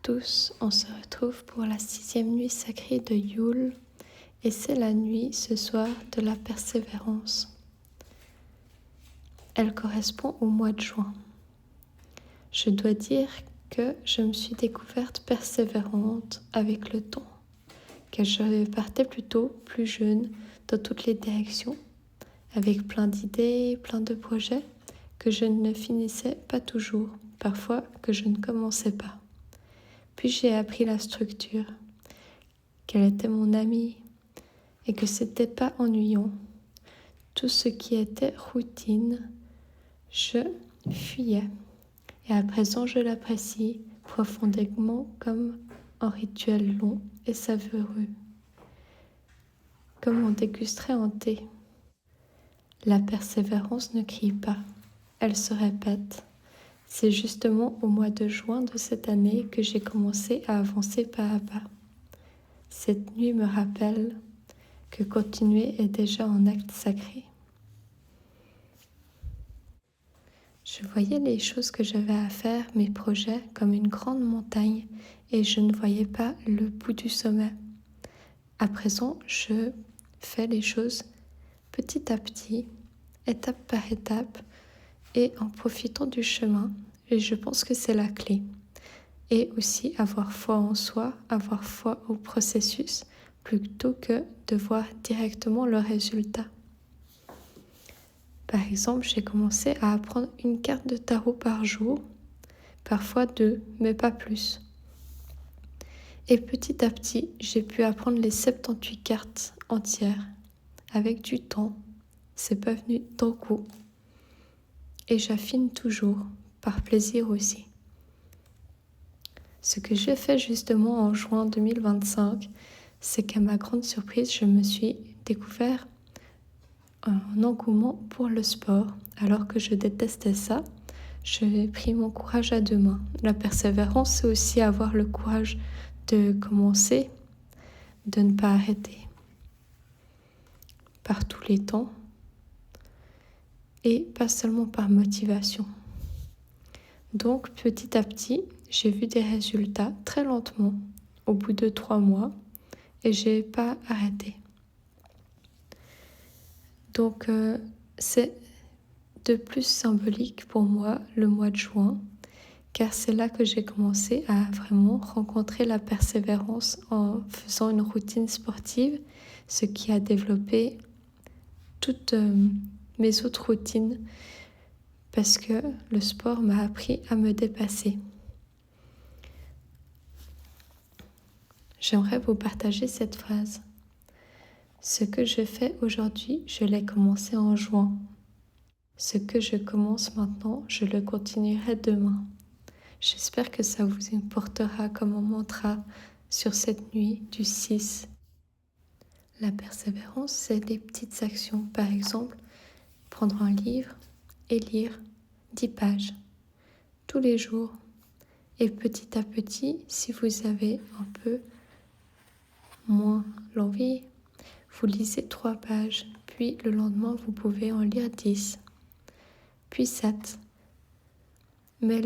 tous, on se retrouve pour la 6e nuit sacrée de Yule et c'est la nuit ce soir de la persévérance. Elle correspond au mois de juin. Je dois dire que je me suis découverte persévérante avec le temps, car je partais plutôt plus jeune dans toutes les directions, avec plein d'idées, plein de projets que je ne finissais pas toujours, parfois que je ne commençais pas. Puis j'ai appris la structure, qu'elle était mon amie et que c'était pas ennuyant. Tout ce qui était routine, je fuyais. Et à présent, je l'apprécie profondément comme un rituel long et savoureux, comme on dégusterait un thé. La persévérance ne crie pas, elle se répète. C'est justement au mois de juin de cette année que j'ai commencé à avancer pas à pas. Cette nuit me rappelle que continuer est déjà un acte sacré. Je voyais les choses que j'avais à faire, mes projets, comme une grande montagne et je ne voyais pas le bout du sommet. À présent, je fais les choses petit à petit, étape par étape et en profitant du chemin. Et je pense que c'est la clé. Et aussi avoir foi en soi, avoir foi au processus, plutôt que de voir directement le résultat. Par exemple, j'ai commencé à apprendre une carte de tarot par jour, parfois 2, mais pas plus. Et petit à petit, j'ai pu apprendre les 78 cartes entières, avec du temps. C'est pas venu d'un coup. Et j'affine toujours, par plaisir aussi. Ce que j'ai fait justement en juin 2025, c'est qu'à ma grande surprise, je me suis découvert un engouement pour le sport. Alors que je détestais ça, j'ai pris mon courage à deux mains. La persévérance, c'est aussi avoir le courage de commencer, de ne pas arrêter. Par tous les temps, et pas seulement par motivation. Donc petit à petit, j'ai vu des résultats très lentement, au bout de 3 mois, et j'ai pas arrêté. Donc c'est de plus symbolique pour moi le mois de juin, car c'est là que j'ai commencé à vraiment rencontrer la persévérance en faisant une routine sportive, ce qui a développé toutes mes autres routines, parce que le sport m'a appris à me dépasser. J'aimerais vous partager cette phrase. Ce que je fais aujourd'hui, je l'ai commencé en juin. Ce que je commence maintenant, je le continuerai demain. J'espère que ça vous importera comme un mantra sur cette nuit du 6. La persévérance, c'est des petites actions. Par exemple, prendre un livre et lire 10 pages tous les jours. Et petit à petit, si vous avez un peu moins l'envie, vous lisez 3 pages. Puis le lendemain, vous pouvez en lire 10. Puis 7. Mais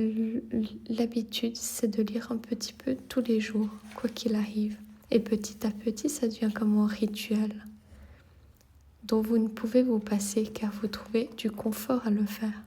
l'habitude, c'est de lire un petit peu tous les jours, quoi qu'il arrive. Et petit à petit, ça devient comme un rituel dont vous ne pouvez vous passer car vous trouvez du confort à le faire.